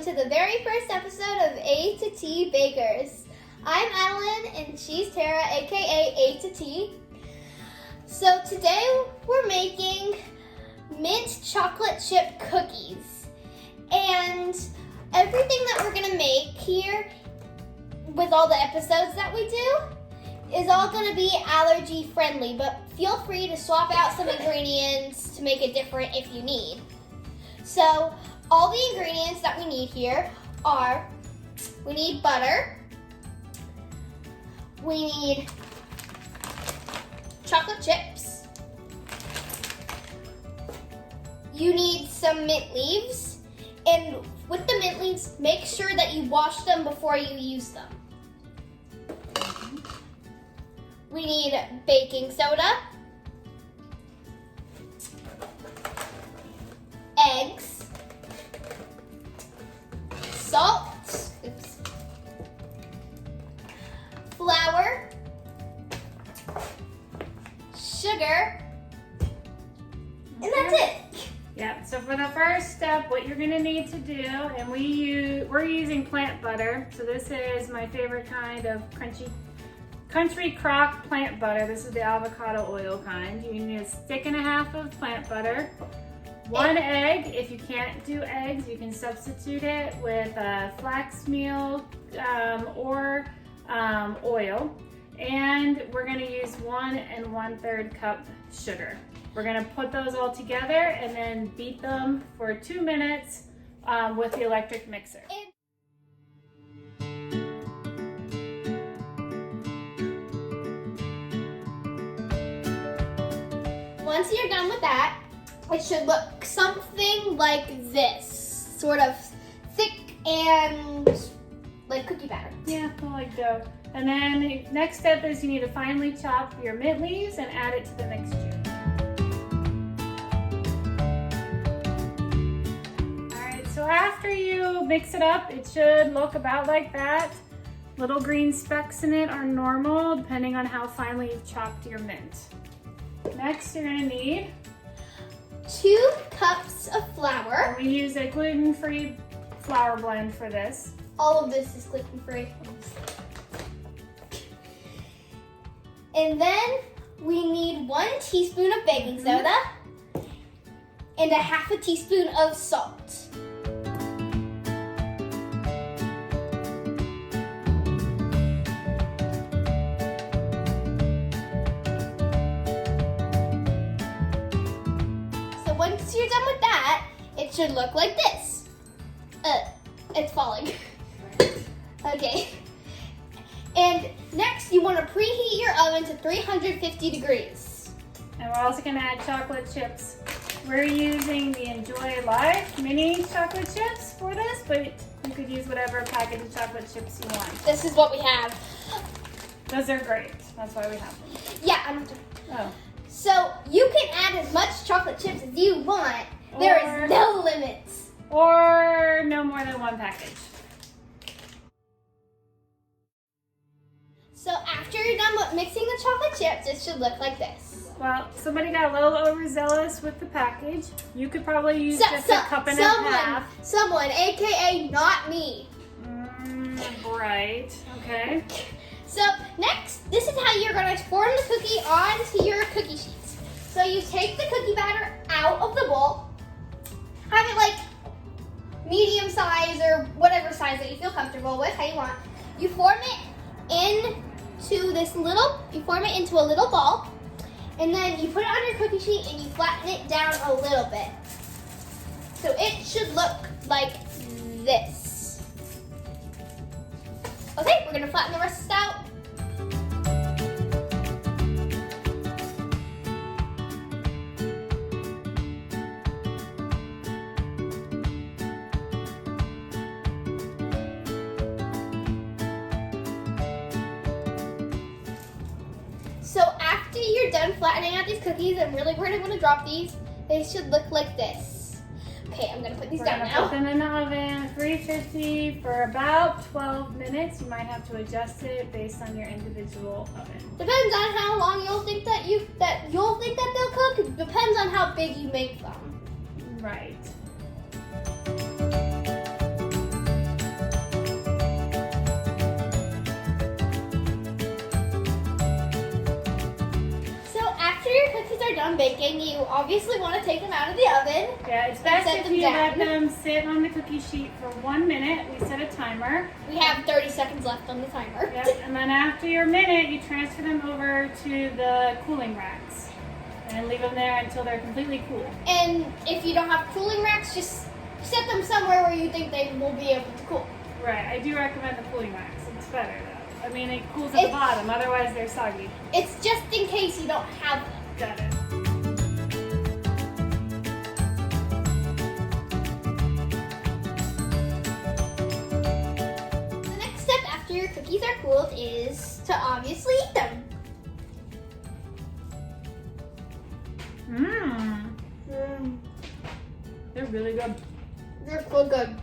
to the very first episode of A.to.T Bakers. I'm Adeline and she's Tara, aka A.to.T. So today we're making mint chocolate chip cookies. And everything that we're gonna make here with all the episodes that we do is all gonna be allergy friendly, but feel free to swap out some ingredients to make it different if you need. So all the ingredients that we need here are, we need butter, we need chocolate chips, you need some mint leaves, and with the mint leaves, make sure that you wash them before you use them. We need baking soda, eggs, salt, flour, sugar, and that's it. Yeah, so for the first step, what you're gonna need to do, and we're using plant butter. So this is my favorite kind of Country Crock plant butter. This is the avocado oil kind. You need a stick and a half of plant butter, one egg. If you can't do eggs, you can substitute it with flax meal or oil. And we're gonna use 1 1/3 cup sugar. We're gonna put those all together and then beat them for 2 minutes with the electric mixer. Once you're done with that, it should look something like this, sort of thick and like cookie batter. Yeah, like dough. And then the next step is you need to finely chop your mint leaves and add it to the mixture. All right, so after you mix it up, it should look about like that. Little green specks in it are normal, depending on how finely you've chopped your mint. Next, you're gonna need 2 cups of flour. We use a gluten-free flour blend for this. All of this is gluten-free. And then we need 1 teaspoon of baking soda and a 1/2 teaspoon of salt. So once you're done with that, it should look like this. It's falling. Okay. And next, you want to preheat your oven to 350 degrees. And we're also going to add chocolate chips. We're using the Enjoy Life mini chocolate chips for this, but you could use whatever package of chocolate chips you want. This is what we have. Those are great. That's why we have them. Yeah, Oh. So you can add as much chocolate chips as you want. There is no limits. Or no more than 1 package. So after you're done with mixing the chocolate chips, it should look like this. Well, somebody got a little overzealous with the package. You could probably use just a cup and a half. Someone, aka not me. Right, okay. So next, this is how you're gonna form the cookie onto your cookie sheets. So you take the cookie batter out of the bowl, have it like medium size or whatever size that you feel comfortable with, how you want. You form it you form it into a little ball, and then you put it on your cookie sheet and you flatten it down a little bit. So it should look like this. Okay, we're gonna flatten the rest out. So after you're done flattening out these cookies, and really we're gonna drop these, they should look like this. Okay, I'm gonna put these down now. Put them in the oven, 350 for about 12 minutes. You might have to adjust it based on your individual oven. Depends on how long you'll think that they'll cook. It depends on how big you make them. Right. done baking, you obviously want to take them out of the oven. Yeah, it's best set if them you let down. them sit on the cookie sheet for 1 minute. We set a timer. We have 30 seconds left on the timer. Yep. And then after your minute, you transfer them over to the cooling racks and leave them there until they're completely cool. And if you don't have cooling racks, just set them somewhere where you think they will be able to cool. Right, I do recommend the cooling racks. It's better though. I mean, it cools at the bottom, otherwise they're soggy. It's just in case you don't have them. Got it. The next step after your cookies are cooled is to obviously eat them. They're really good. They're so good.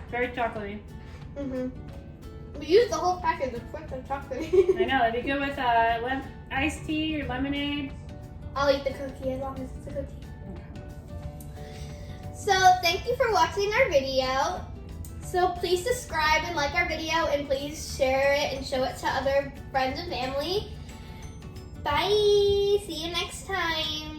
Very chocolatey. We used the whole package of quick and chocolate. I know, it'd be good with iced tea or lemonade. I'll eat the cookie as long as it's a cookie. So thank you for watching our video. So please subscribe and like our video, and please share it and show it to other friends and family. Bye. See you next time.